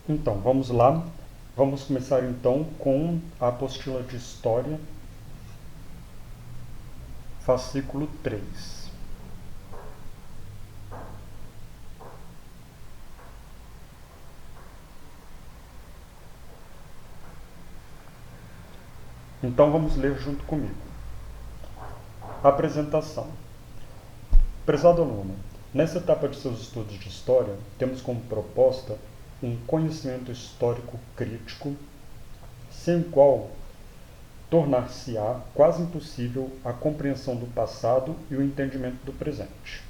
Então, vamos lá. Vamos começar então com a apostila de História, fascículo 3. Então, vamos ler junto comigo. Apresentação. Prezado aluno, nessa etapa de seus estudos de História, temos como proposta um conhecimento histórico crítico, sem o qual tornar-se-á quase impossível a compreensão do passado e o entendimento do presente.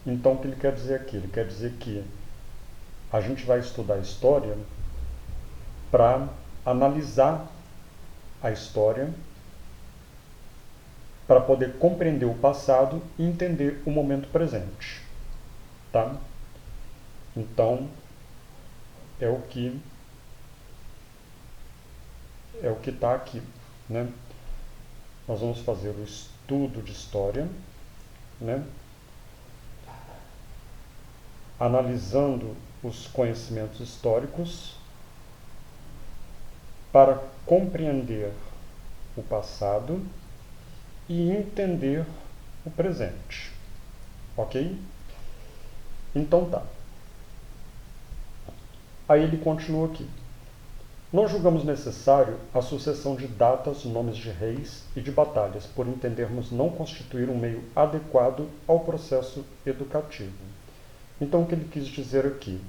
Então, o que ele quer dizer aqui? Ele quer dizer que a gente vai estudar a história para analisar a história, para poder compreender o passado e entender o momento presente. Tá? Então, é o que está aqui. Né? Nós vamos fazer o estudo de história, né? Analisando os conhecimentos históricos para compreender o passado e entender o presente. Ok? Então tá. Aí ele continua aqui. Não julgamos necessário a sucessão de datas, nomes de reis e de batalhas, por entendermos não constituir um meio adequado ao processo educativo. Então, o que ele quis dizer aqui?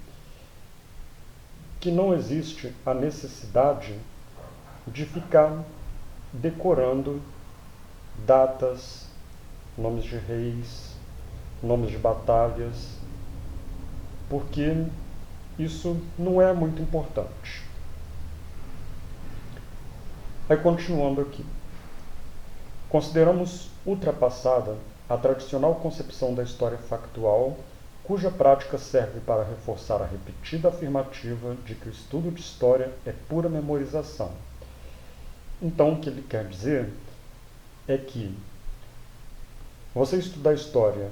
Que não existe a necessidade de ficar decorando datas, nomes de reis, nomes de batalhas, porque isso não é muito importante. Aí, continuando aqui. Consideramos ultrapassada a tradicional concepção da história factual, cuja prática serve para reforçar a repetida afirmativa de que o estudo de história é pura memorização. Então, o que ele quer dizer é que você estudar história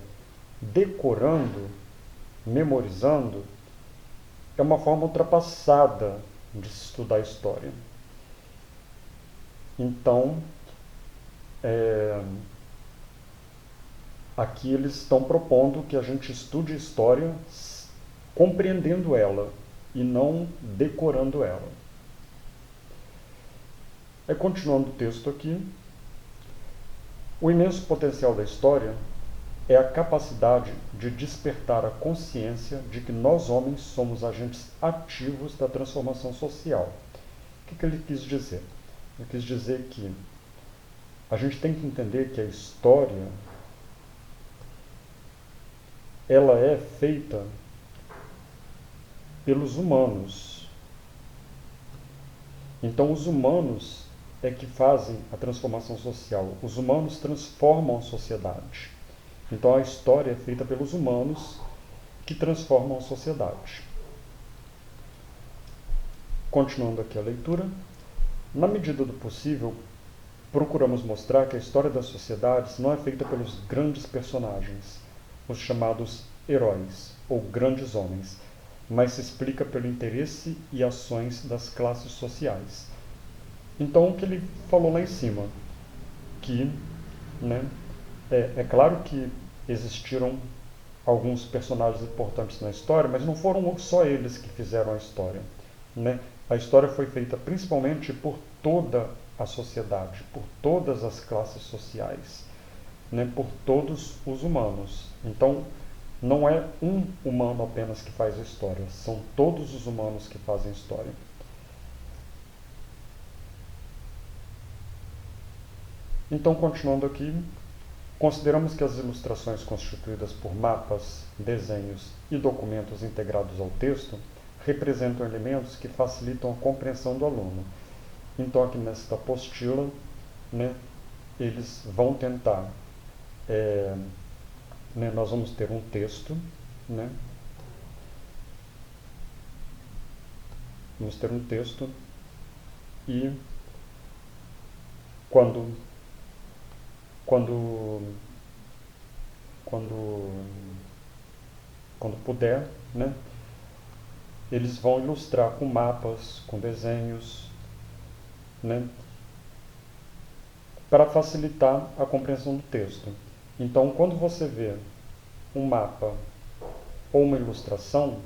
decorando, memorizando, é uma forma ultrapassada de se estudar história. Então, aqui eles estão propondo que a gente estude história compreendendo ela e não decorando ela. Continuando o texto aqui, o imenso potencial da história é a capacidade de despertar a consciência de que nós homens somos agentes ativos da transformação social. O que ele quis dizer? Ele quis dizer que a gente tem que entender que a história ela é feita pelos humanos. Então, os humanos é que fazem a transformação social. Os humanos transformam a sociedade. Então, a história é feita pelos humanos que transformam a sociedade. Continuando aqui a leitura. Na medida do possível, procuramos mostrar que a história das sociedades não é feita pelos grandes personagens, os chamados heróis ou grandes homens, mas se explica pelo interesse e ações das classes sociais. Então, o que ele falou lá em cima, que é claro que existiram alguns personagens importantes na história, mas não foram só eles que fizeram a história. Né? A história foi feita principalmente por toda a sociedade, por todas as classes sociais, né? Por todos os humanos. Então, não é um humano apenas que faz a história, são todos os humanos que fazem a história. Então, continuando aqui, consideramos que as ilustrações constituídas por mapas, desenhos e documentos integrados ao texto representam elementos que facilitam a compreensão do aluno. Então, aqui nesta apostila, né, eles vão tentar, nós vamos ter um texto, né, vamos ter um texto e quando puder, né, eles vão ilustrar com mapas, com desenhos, né, para facilitar a compreensão do texto. Então, quando você vê um mapa ou uma ilustração,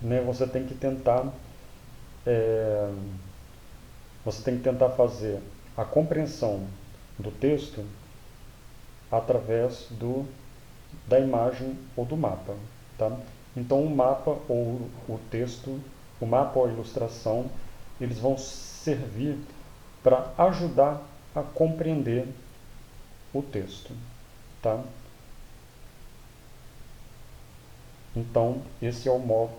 né, é, você tem que tentar fazer a compreensão do texto através da imagem ou do mapa, tá? Então o mapa ou o texto, o mapa ou a ilustração, eles vão servir para ajudar a compreender o texto, tá? Então esse é o modo,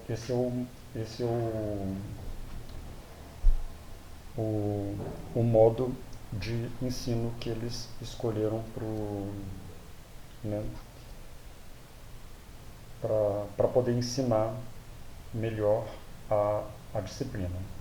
o modo de ensino que eles escolheram né, para poder ensinar melhor a disciplina.